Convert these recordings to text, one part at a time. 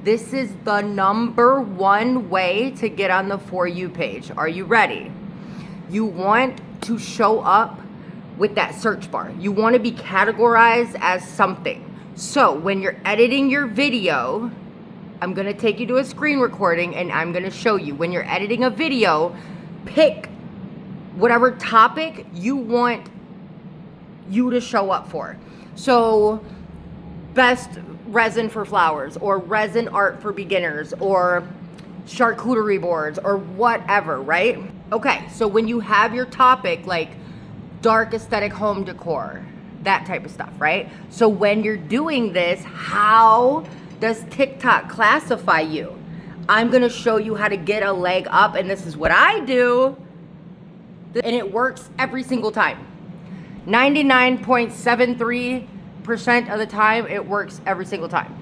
this is the #1 way to get on the For You page. Are you ready? You want to show up with that search bar. You want to be categorized as something. So when you're editing your video, I'm going to take you to a screen recording and I'm going to show you. When you're editing a video, pick whatever topic you want you to show up for. So best resin for flowers, or resin art for beginners, or charcuterie boards, or whatever, right? Okay, so when you have your topic like dark aesthetic home decor, that type of stuff, right? So when you're doing this, how does TikTok classify you? I'm gonna show you how to get a leg up, and this is what I do, and it works every single time. 99.73% of the time, it works every single time.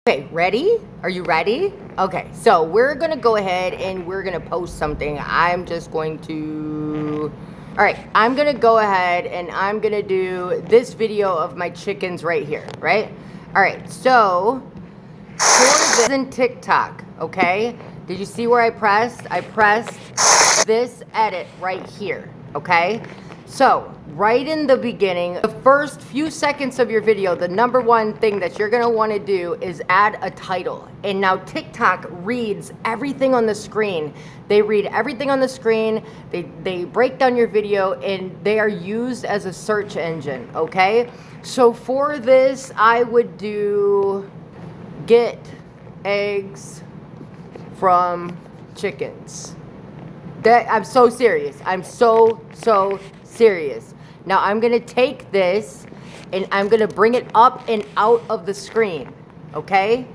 Okay, ready? Are you ready? Okay, so we're gonna go ahead and we're gonna post something. I'm just going to, all right, I'm gonna go ahead and I'm gonna do this video of my chickens right here, right? All right, so for this in TikTok, okay? Did you see where I pressed? I pressed this edit right here, okay? So right in the beginning, the first few seconds of your video, the #1 thing that you're gonna wanna do is add a title. And now TikTok reads everything on the screen. They read everything on the screen, they break down your video, and they are used as a search engine, okay? So for this, I would do get eggs from chickens. I'm so serious. I'm so serious. Now I'm gonna take this and I'm gonna bring it up and out of the screen, okay?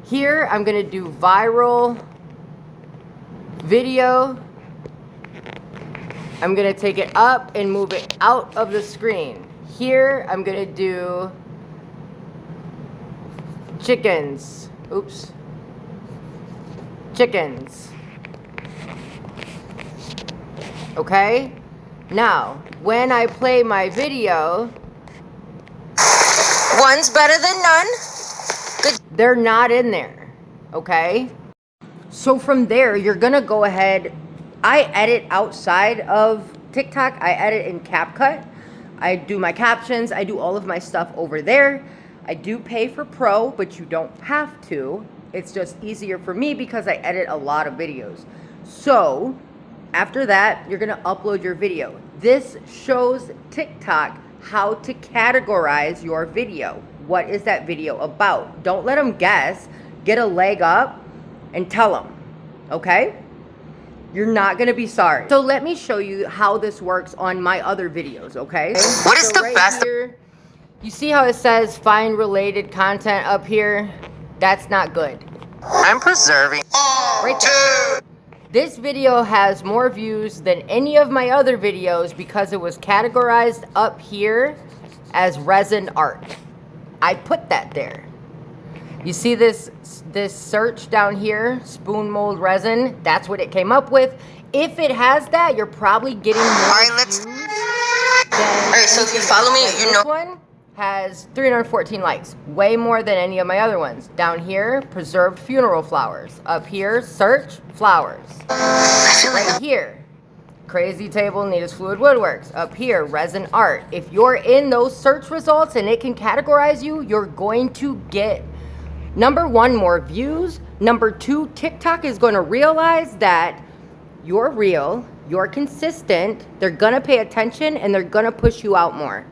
Here I'm gonna do viral video. I'm gonna take it up and move it out of the screen. Here I'm gonna do chickens. Oops. Chickens. Okay? Now, when I play my video, one's better than none. Good. They're not in there, okay? So from there, you're gonna go ahead. I edit outside of TikTok. I edit in CapCut. I do my captions. I do all of my stuff over there. I do pay for Pro, but you don't have to. It's just easier for me because I edit a lot of videos. So after that, you're gonna upload your video. This shows TikTok how to categorize your video. What is that video about? Don't let them guess. Get a leg up and tell them, okay? You're not gonna be sorry. So let me show you how this works on my other videos, okay? What is the right best? Here, you see how it says find related content up here? That's not good. I'm preserving. Right there. This video has more views than any of my other videos because it was categorized up here as resin art. I put that there. You see this search down here, spoon mold resin? That's what it came up with. If it has that, you're probably getting more views than Alright, so if you follow me, you know. this one has 314 likes, way more than any of my other ones. Down here, preserved funeral flowers. Up here, search flowers. Right here, crazy table needs fluid woodworks. Up here, resin art. If you're in those search results and it can categorize you, you're going to get #1 more views. #2, TikTok is going to realize that you're real, you're consistent, they're going to pay attention, and they're going to push you out more.